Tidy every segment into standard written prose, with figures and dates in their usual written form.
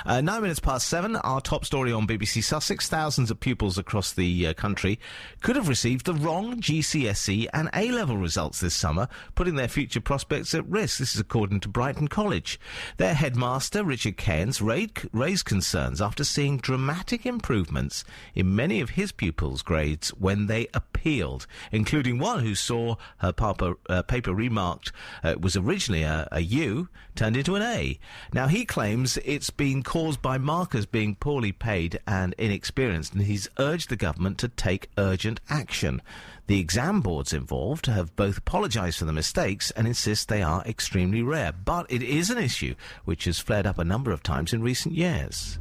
7:09, our top story on BBC Sussex. Thousands of pupils across the country could have received the wrong GCSE and A-level results this summer, putting their future prospects at risk. This is according to Brighton College. Their headmaster, Richard Cairns, raised concerns after seeing dramatic improvements in many of his pupils' grades when they appealed, including one who saw her paper remarked was originally a U, turned into an A. Now, he claims it's been caused by markers being poorly paid and inexperienced, and he's urged the government to take urgent action. The exam boards involved have both apologised for the mistakes and insist they are extremely rare, but it is an issue which has flared up a number of times in recent years.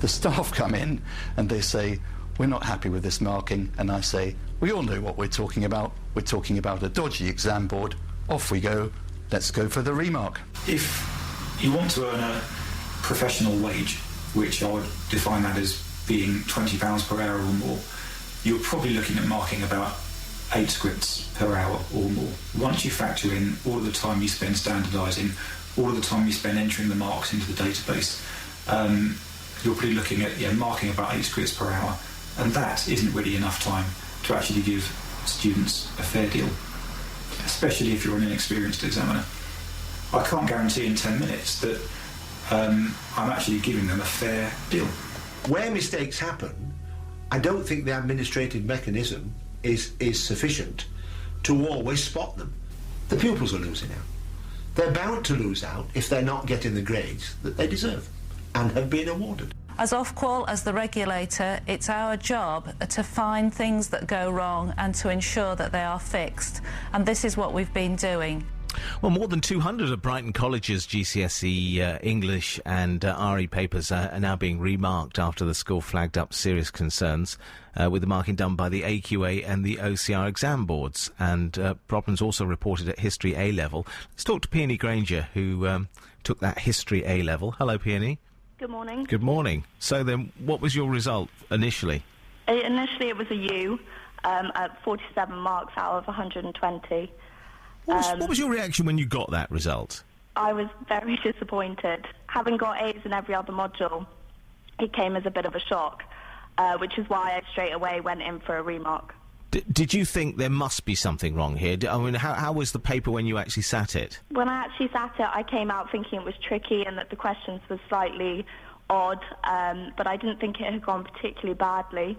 The staff come in and they say, we're not happy with this marking, and I say, we all know what we're talking about. We're talking about a dodgy exam board. Off we go. Let's go for the remark. If you want to earn a professional wage, which I would define that as being £20 per hour or more, you're probably looking at marking about 8 scripts per hour or more. Once you factor in all of the time you spend standardising, all of the time you spend entering the marks into the database, you're probably looking at marking about 8 scripts per hour, and that isn't really enough time to actually give students a fair deal, especially if you're an inexperienced examiner. I can't guarantee in 10 minutes that I'm actually giving them a fair deal. Where mistakes happen, I don't think the administrative mechanism is sufficient to always spot them. The pupils are losing out. They're bound to lose out if they're not getting the grades that they deserve and have been awarded. As Ofqual, as the regulator, it's our job to find things that go wrong and to ensure that they are fixed. And this is what we've been doing. Well, more than 200 of Brighton College's GCSE English and RE papers are now being remarked after the school flagged up serious concerns with the marking done by the AQA and the OCR exam boards, and problems also reported at History A-level. Let's talk to Peony Grainger, who took that History A-level. Hello, Peony. Good morning. Good morning. So then, what was your result initially? Initially, it was a U at 47 marks out of 120. What was your reaction when you got that result? I was very disappointed. Having got A's in every other module, it came as a bit of a shock, which is why I straight away went in for a remark. Did you think there must be something wrong here? I mean, how was the paper when you actually sat it? When I actually sat it, I came out thinking it was tricky and that the questions were slightly odd, but I didn't think it had gone particularly badly.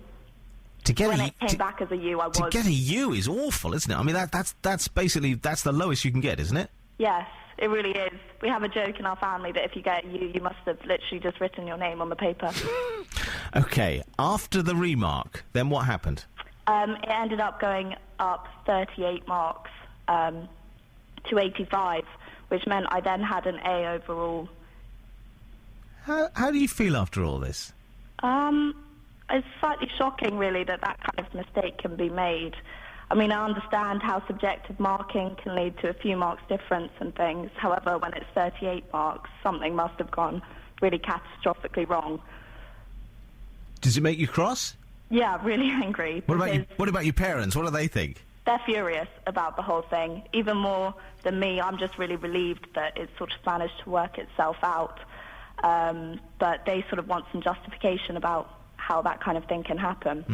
When it came back as a U, I was... To get a U is awful, isn't it? I mean, that's basically, that's the lowest you can get, isn't it? Yes, it really is. We have a joke in our family that if you get a U, you must have literally just written your name on the paper. OK, after the remark, then what happened? It ended up going up 38 marks to 85, which meant I then had an A overall. How do you feel after all this? It's slightly shocking, really, that kind of mistake can be made. I mean, I understand how subjective marking can lead to a few marks difference and things. However, when it's 38 marks, something must have gone really catastrophically wrong. Does it make you cross? Yeah, really angry. What about your parents? What do they think? They're furious about the whole thing. Even more than me, I'm just really relieved that it's sort of managed to work itself out. But they sort of want some justification about how that kind of thing can happen.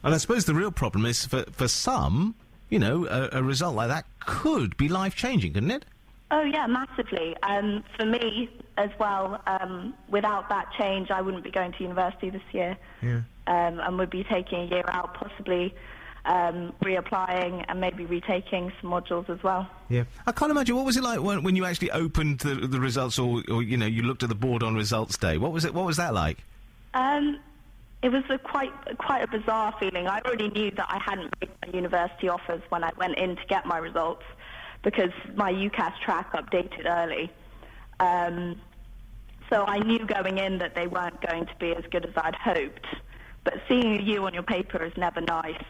And I suppose the real problem is for some, you know, a result like that could be life-changing, couldn't it? Oh, yeah, massively. For me as well, without that change, I wouldn't be going to university this year. Yeah. And would be taking a year out, possibly reapplying and maybe retaking some modules as well. Yeah. I can't imagine, what was it like when you actually opened the results or, you know, you looked at the board on results day? What was that like? It was quite a bizarre feeling. I already knew that I hadn't made my university offers when I went in to get my results because my UCAS track updated early. So I knew going in that they weren't going to be as good as I'd hoped. But seeing a U on your paper is never nice.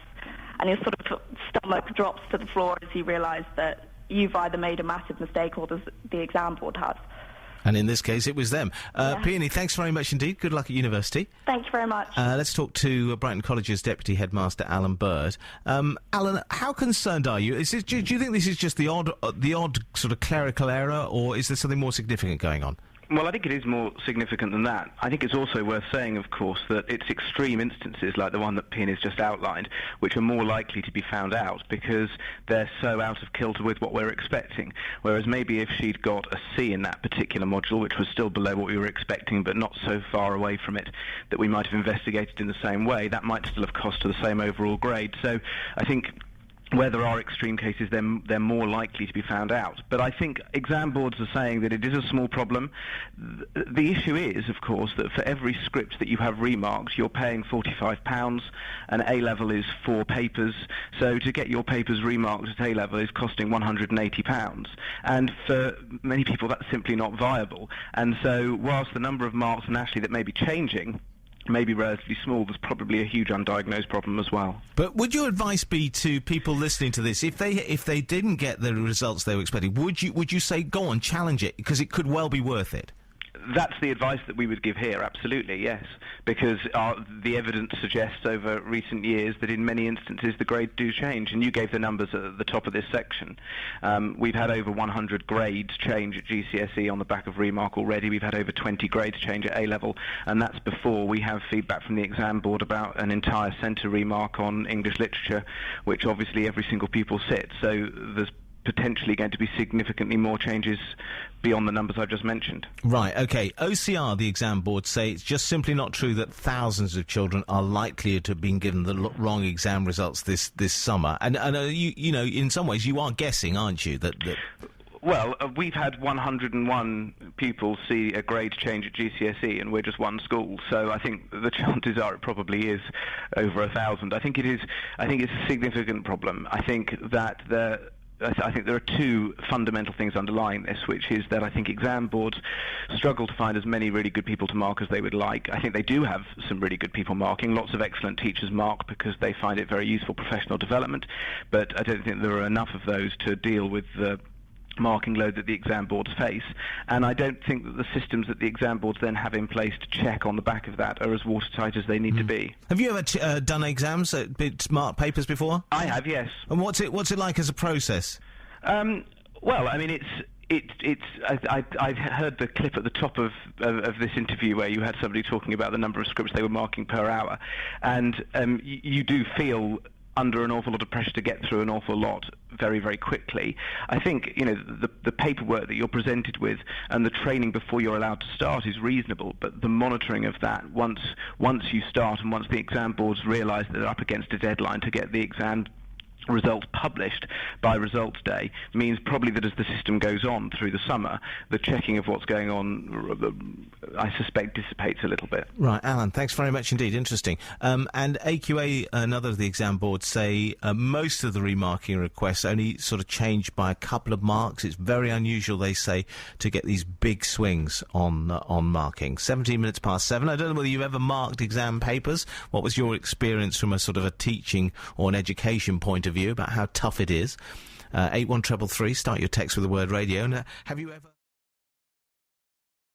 And your sort of stomach drops to the floor as you realise that you've either made a massive mistake or the exam board has. And in this case, it was them. Yeah. Peony, thanks very much indeed. Good luck at university. Thank you very much. Let's talk to Brighton College's Deputy Headmaster, Alan Bird. Alan, how concerned are you? Do you think this is just the odd sort of clerical error, or is there something more significant going on? Well, I think it is more significant than that. I think it's also worth saying, of course, that it's extreme instances like the one that Peony's just outlined, which are more likely to be found out because they're so out of kilter with what we're expecting. Whereas maybe if she'd got a C in that particular module, which was still below what we were expecting but not so far away from it that we might have investigated in the same way, that might still have cost her the same overall grade. So I think where there are extreme cases, they're more likely to be found out. But I think exam boards are saying that it is a small problem. The issue is, of course, that for every script that you have remarked, you're paying £45, and A-level is 4 papers. So to get your papers remarked at A-level is costing £180. And for many people, that's simply not viable. And so whilst the number of marks nationally that may be changing may be relatively small, there's probably a huge undiagnosed problem as well. But would your advice be to people listening to this, if they didn't get the results they were expecting, would you say, go on, challenge it, because it could well be worth it? That's the advice that we would give here, absolutely, yes, because the evidence suggests over recent years that in many instances the grades do change, and you gave the numbers at the top of this section. We've had over 100 grades change at GCSE on the back of remark already. We've had over 20 grades change at A-level, and that's before we have feedback from the exam board about an entire centre remark on English literature, which obviously every single pupil sits, so there's potentially going to be significantly more changes beyond the numbers I've just mentioned. Right, OK. OCR, the exam board, say it's just simply not true that thousands of children are likely to have been given the wrong exam results this summer. And you know, in some ways you are guessing, aren't you, that... Well, we've had 101 pupils see a grade change at GCSE, and we're just one school. So I think the chances are it probably is over 1,000. I think it's a significant problem. I think that there are two fundamental things underlying this, which is that I think exam boards struggle to find as many really good people to mark as they would like. I think they do have some really good people marking. Lots of excellent teachers mark because they find it very useful professional development, but I don't think there are enough of those to deal with the marking load that the exam boards face, and I don't think that the systems that the exam boards then have in place to check on the back of that are as watertight as they need to be. Have you ever done exams, marked papers before? I have, yes. And what's it like as a process? Well, I mean, I heard the clip at the top of this interview where you had somebody talking about the number of scripts they were marking per hour, and you do feel under an awful lot of pressure to get through an awful lot very, very quickly. I think, you know, the paperwork that you're presented with and the training before you're allowed to start is reasonable, but the monitoring of that once you start and once the exam boards realise that they're up against a deadline to get the exam results published by results day means probably that as the system goes on through the summer, the checking of what's going on, I suspect, dissipates a little bit. Right, Alan, thanks very much indeed. Interesting. And AQA, another of the exam boards, say most of the remarking requests only sort of change by a couple of marks. It's very unusual, they say, to get these big swings on marking. 17 minutes past 7. I don't know whether you've ever marked exam papers. What was your experience from a sort of a teaching or an education point of view about how tough it is? 81333, start your text with the word radio. And have you ever...